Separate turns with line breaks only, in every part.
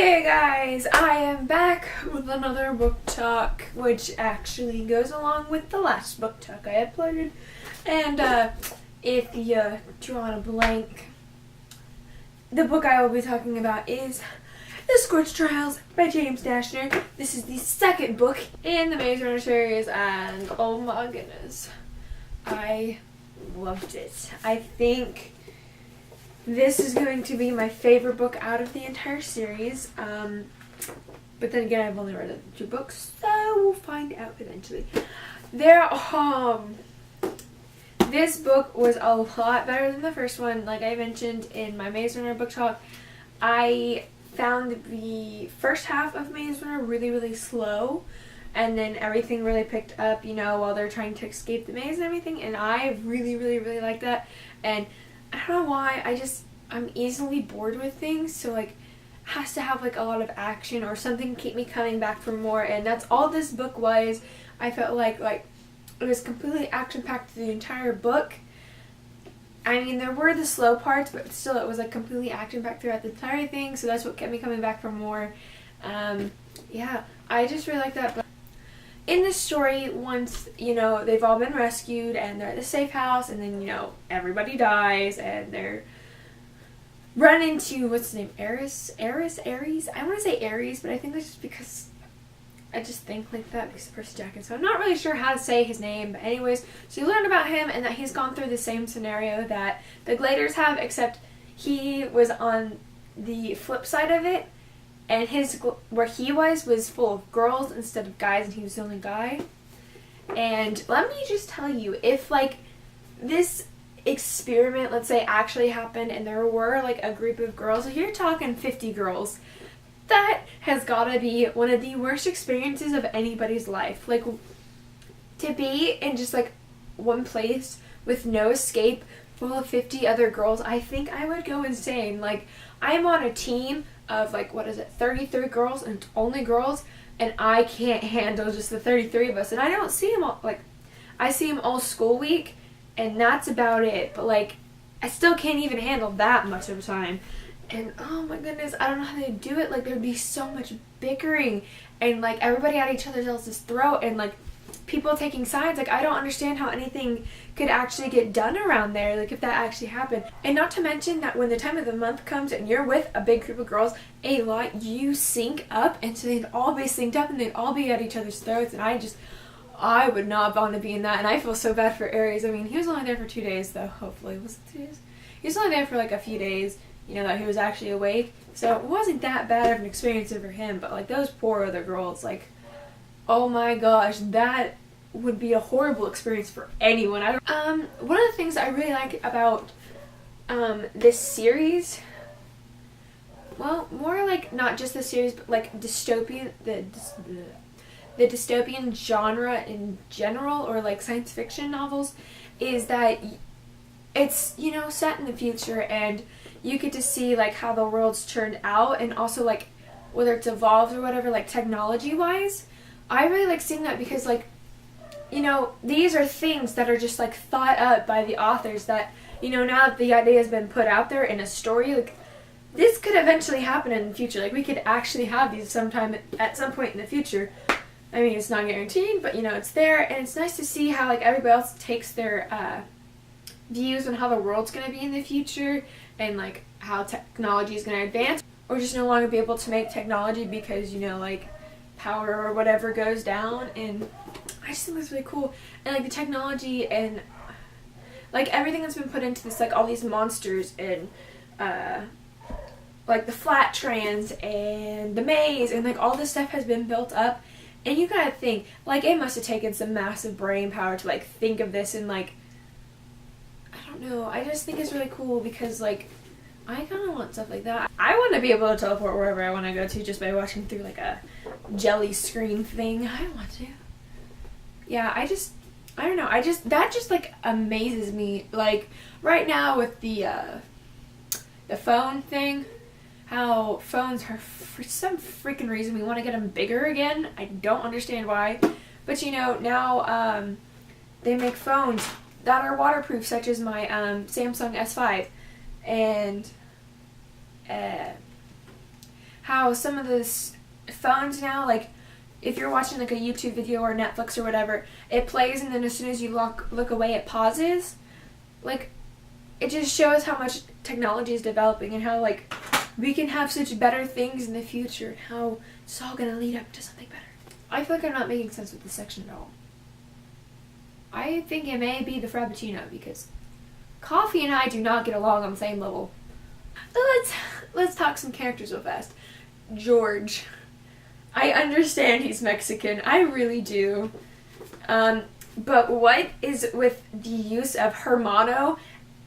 Hey guys, I am back with another book talk, which actually goes along with the last book talk I uploaded. And if you draw a blank, the book I will be talking about is The Scorch Trials by James Dashner. This is the second book in the Maze Runner series, and oh my goodness, I loved it. I think this is going to be my favorite book out of the entire series, but then again, I've only read the 2 books, so we'll find out eventually. This book was a lot better than the first one. Like I mentioned in my Maze Runner book talk, I found the first half of Maze Runner really, really slow, and then everything really picked up, while they're trying to escape the maze and everything, and I really, really, really like that. And I don't know why, I'm easily bored with things, so it has to have a lot of action or something to keep me coming back for more, and that's all this book was. I felt like it was completely action-packed through the entire book. I mean, there were the slow parts, but still it was completely action-packed throughout the entire thing, so that's what kept me coming back for more. Yeah, I just really like that. But in this story, once, they've all been rescued and they're at the safe house, and then, everybody dies, and they're run into, what's his name, Ares? I want to say Ares, but I think that's just because I just think like that because of Percy Jackson, so I'm not really sure how to say his name. But anyways, so you learn about him and that he's gone through the same scenario that the Gladers have, except he was on the flip side of it, and where he was full of girls instead of guys, and he was the only guy. And let me just tell you, if this experiment, let's say, actually happened and there were a group of girls, you're talking 50 girls, that has gotta be one of the worst experiences of anybody's life. To be in just one place with no escape, full of 50 other girls, I think I would go insane. I'm on a team of 33 girls, and it's only girls, and I can't handle just the 33 of us, and I don't see them all, I see them all school week, and that's about it, but I still can't even handle that much of a time. And oh my goodness, I don't know how they do it. There'd be so much bickering, and everybody at each other else's throat, and people taking sides. I don't understand how anything could actually get done around there, if that actually happened. And not to mention that when the time of the month comes and you're with a big group of girls, you sync up, and so they'd all be synced up and they'd all be at each other's throats, and I would not want to be in that. And I feel so bad for Aries. I mean, he was only there for 2 days, though. Hopefully, was it 2 days? He was only there for a few days, that he was actually awake, so it wasn't that bad of an experience for him. But those poor other girls, oh my gosh, that would be a horrible experience for anyone. One of the things I really like about this series, well, more not just the series, but dystopian, the dystopian genre in general, or science fiction novels, is that it's set in the future, and you get to see how the world's turned out, and also whether it's evolved or whatever, technology wise. I really like seeing that because these are things that are just thought up by the authors, that now that the idea has been put out there in a story, this could eventually happen in the future. We could actually have these at some point in the future. I mean, it's not guaranteed, but it's there, and it's nice to see how everybody else takes their views on how the world's going to be in the future, and how technology is going to advance, or just no longer be able to make technology because power or whatever goes down. And I just think that's really cool. And the technology and everything that's been put into this, all these monsters, and the flat trans and the maze, and all this stuff has been built up. And you gotta think, it must have taken some massive brain power to think of this, and I don't know, I just think it's really cool because I kind of want stuff like that. I want to be able to teleport wherever I want to go to just by watching through a jelly screen thing. I want to. Yeah, I don't know, that just amazes me. Right now with the phone thing, how phones are, for some freaking reason, we want to get them bigger again. I don't understand why. But now they make phones that are waterproof, such as my Samsung S5. And how some of those phones now, like, if you're watching like a YouTube video or Netflix or whatever, it plays and then as soon as you look away it pauses. Like, it just shows how much technology is developing and how like we can have such better things in the future and how it's all gonna lead up to something better. I feel like I'm not making sense with this section at all. I think it may be the Frappuccino because coffee and I do not get along on the same level. Let's talk some characters real fast. George. I understand he's Mexican. I really do. But what is with the use of hermano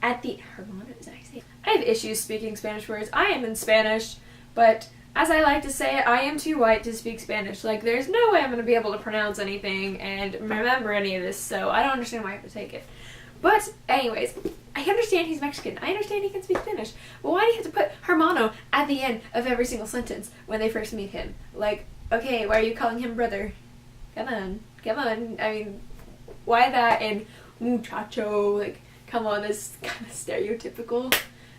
at the... Hermano? Is that how you say it? I have issues speaking Spanish words. I am in Spanish, but as I like to say, I am too white to speak Spanish. Like, there's no way I'm going to be able to pronounce anything and remember any of this, so I don't understand why I have to take it. But, anyways, I understand he's Mexican. I understand he can speak Spanish. But why do you have to put hermano at the end of every single sentence when they first meet him? Like, okay, why are you calling him brother? Come on. I mean, why that and muchacho? Like, come on, that's kind of stereotypical.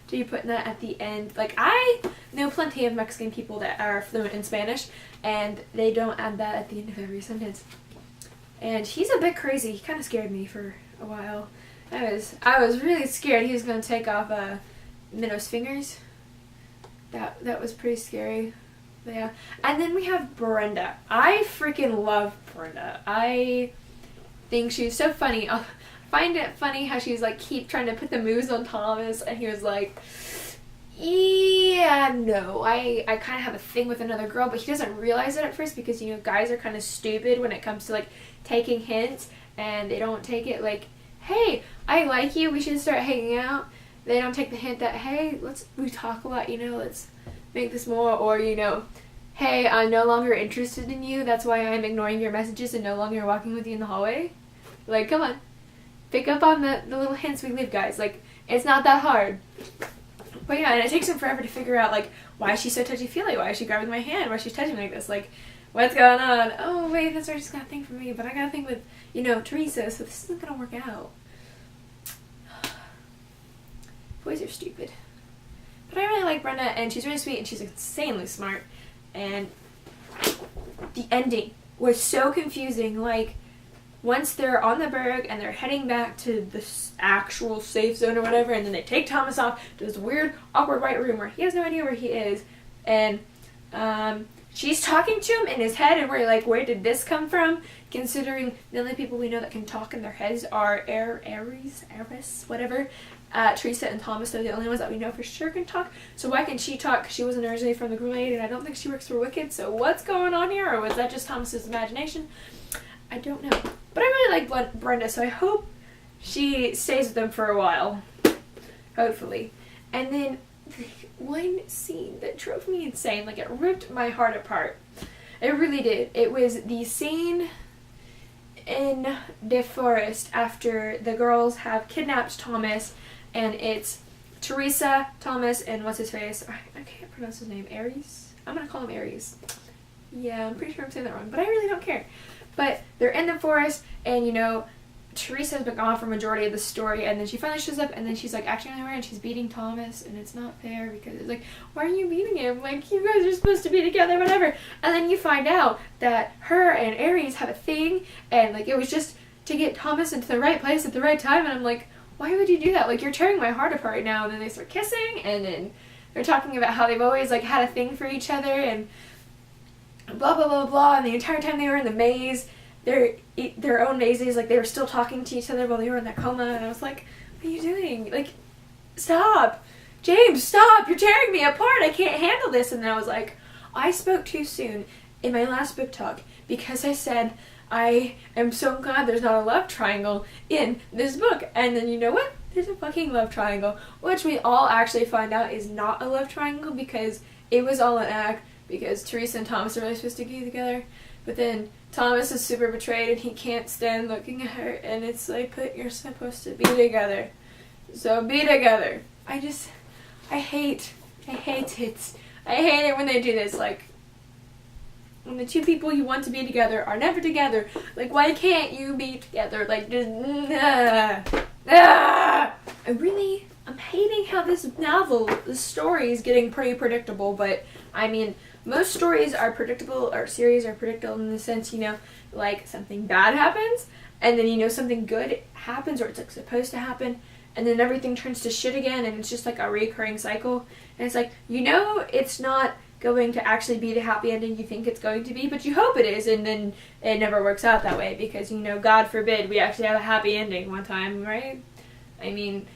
Do you put that at the end? Like, I know plenty of Mexican people that are fluent in Spanish, and they don't add that at the end of every sentence. And he's a bit crazy. He kind of scared me for a while. I was really scared he was going to take off Minno's fingers. That was pretty scary. But yeah. And then we have Brenda. I freaking love Brenda. I think she's so funny. I find it funny how she's like keep trying to put the moves on Thomas, and he was like, yeah, no, I kind of have a thing with another girl, but he doesn't realize it at first because, you know, guys are kind of stupid when it comes to like taking hints, and they don't take it like, hey, I like you, we should start hanging out. They don't take the hint that, hey, we talk a lot, you know, let's make this more, or, you know, hey, I'm no longer interested in you, that's why I'm ignoring your messages and no longer walking with you in the hallway. Like, come on. Pick up on the little hints we leave, guys. Like, it's not that hard. But yeah, and it takes him forever to figure out, like, why is she so touchy-feely? Why is she grabbing my hand? Why is she touching me like this? Like, what's going on? Oh, wait, that's right, she's got a thing for me, but I got a thing with, you know, Teresa, so this isn't going to work out. Boys are stupid. But I really like Brenda, and she's really sweet, and she's insanely smart. And the ending was so confusing. Like, once they're on the Berg and they're heading back to the actual safe zone or whatever, and then they take Thomas off to this weird, awkward white room where he has no idea where he is, and she's talking to him in his head, and we're like, where did this come from? Considering the only people we know that can talk in their heads are Aries, whatever. Teresa and Thomas are the only ones that we know for sure can talk. So why can she talk? Because she wasn't originally from the Grenade, and I don't think she works for Wicked. So what's going on here? Or was that just Thomas's imagination? I don't know. But I really like Brenda, so I hope she stays with them for a while. Hopefully. And then one scene that drove me insane, like it ripped my heart apart. It really did. It was the scene in the forest after the girls have kidnapped Thomas, and it's Teresa, Thomas, and what's his face? I can't pronounce his name. Aries? I'm gonna call him Aries. Yeah, I'm pretty sure I'm saying that wrong, but I really don't care. But they're in the forest, and you know, Teresa's been gone for majority of the story, and then she finally shows up, and then she's like acting on her, and she's beating Thomas, and it's not fair because it's like, why are you beating him? Like, you guys are supposed to be together, whatever. And then you find out that her and Aries have a thing, and like it was just to get Thomas into the right place at the right time, and I'm like, why would you do that? Like, you're tearing my heart apart now. And then they start kissing, and then they're talking about how they've always like had a thing for each other, and blah blah blah blah. And the entire time they were in the maze, their own mazes, like they were still talking to each other while they were in that coma. And I was like, what are you doing? Like, stop, James, stop! You're tearing me apart. I can't handle this. And then I was like, I spoke too soon in my last book talk because I said I am so glad there's not a love triangle in this book. And then you know what? There's a fucking love triangle, which we all actually find out is not a love triangle because it was all an act, because Teresa and Thomas are really supposed to be together, but then Thomas is super betrayed and he can't stand looking at her, and it's like, but you're supposed to be together, so be together. I hate it. I hate it when they do this, like, when the two people you want to be together are never together. Like, why can't you be together? Like, just, I'm hating how this novel, this story is getting pretty predictable, but, I mean, most stories are predictable, or series are predictable in the sense, you know, like something bad happens, and then, you know, something good happens, or it's like supposed to happen, and then everything turns to shit again, and it's just like a recurring cycle. And it's like, you know, it's not going to actually be the happy ending you think it's going to be, but you hope it is, and then it never works out that way because, you know, God forbid we actually have a happy ending one time, right? I mean,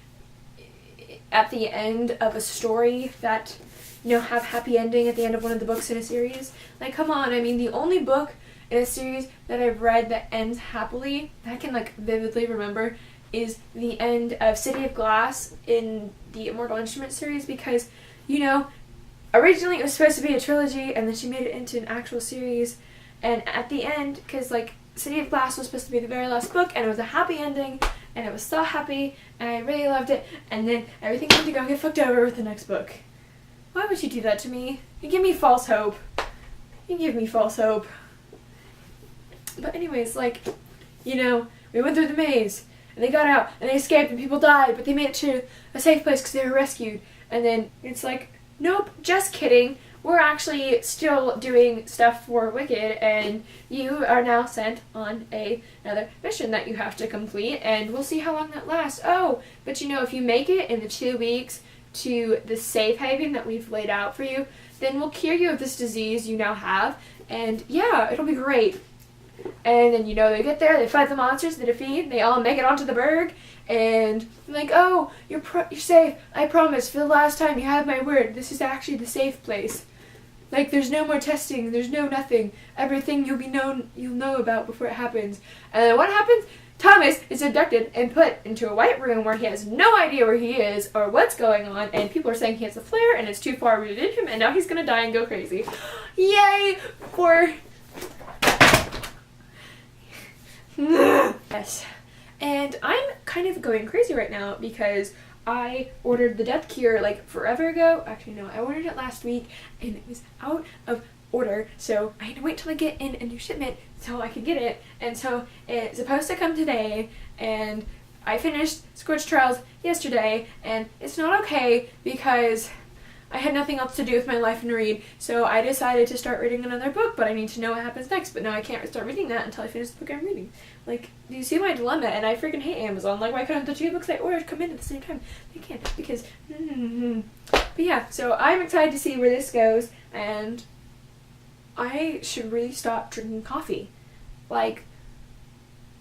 at the end of a story that, you know, have happy ending at the end of one of the books in a series, like, come on. I mean, the only book in a series that I've read that ends happily, that I can, like, vividly remember, is the end of City of Glass in the Immortal Instrument series, because, you know, originally it was supposed to be a trilogy, and then she made it into an actual series, and at the end, because, like, City of Glass was supposed to be the very last book, and it was a happy ending, and it was so happy, and I really loved it, and then everything had to go and get fucked over with the next book. Why would you do that to me? You give me false hope. You give me false hope. But anyways, like, you know, we went through the maze, and they got out, and they escaped, and people died, but they made it to a safe place because they were rescued, and then it's like, nope, just kidding. We're actually still doing stuff for Wicked, and you are now sent on another mission that you have to complete, and we'll see how long that lasts. Oh, but you know, if you make it in the 2 weeks to the safe haven that we've laid out for you, then we'll cure you of this disease you now have, and yeah, it'll be great. And then, you know, they get there, they fight the monsters, they defeat, they all make it onto the berg, and I'm like, oh, you're safe. I promise, for the last time, you have my word. This is actually the safe place. Like, there's no more testing, there's no nothing. Everything you'll know about before it happens. And then what happens? Thomas is abducted and put into a white room where he has no idea where he is or what's going on, and people are saying he has a flare and it's too far rooted in him, and now he's gonna die and go crazy. Yay for... Yes. And I'm kind of going crazy right now because I ordered the Death Cure like forever ago. Actually, no, I ordered it last week and it was out of order, so I had to wait till I get in a new shipment so I could get it. And so it's supposed to come today, and I finished Scorch Trials yesterday, and it's not okay because I had nothing else to do with my life and read, so I decided to start reading another book, but I need to know what happens next, but now I can't start reading that until I finish the book I'm reading. Like, do you see my dilemma? And I freaking hate Amazon. Like, why couldn't the 2 books I ordered come in at the same time? They can't, because... But yeah, so I'm excited to see where this goes, and I should really stop drinking coffee. Like,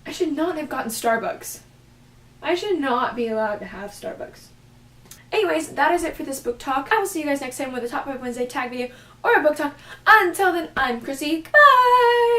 I should not have gotten Starbucks. I should not be allowed to have Starbucks. Anyways, that is it for this book talk. I will see you guys next time with a Top 5 Wednesday tag video or a book talk. Until then, I'm Chrissy. Goodbye!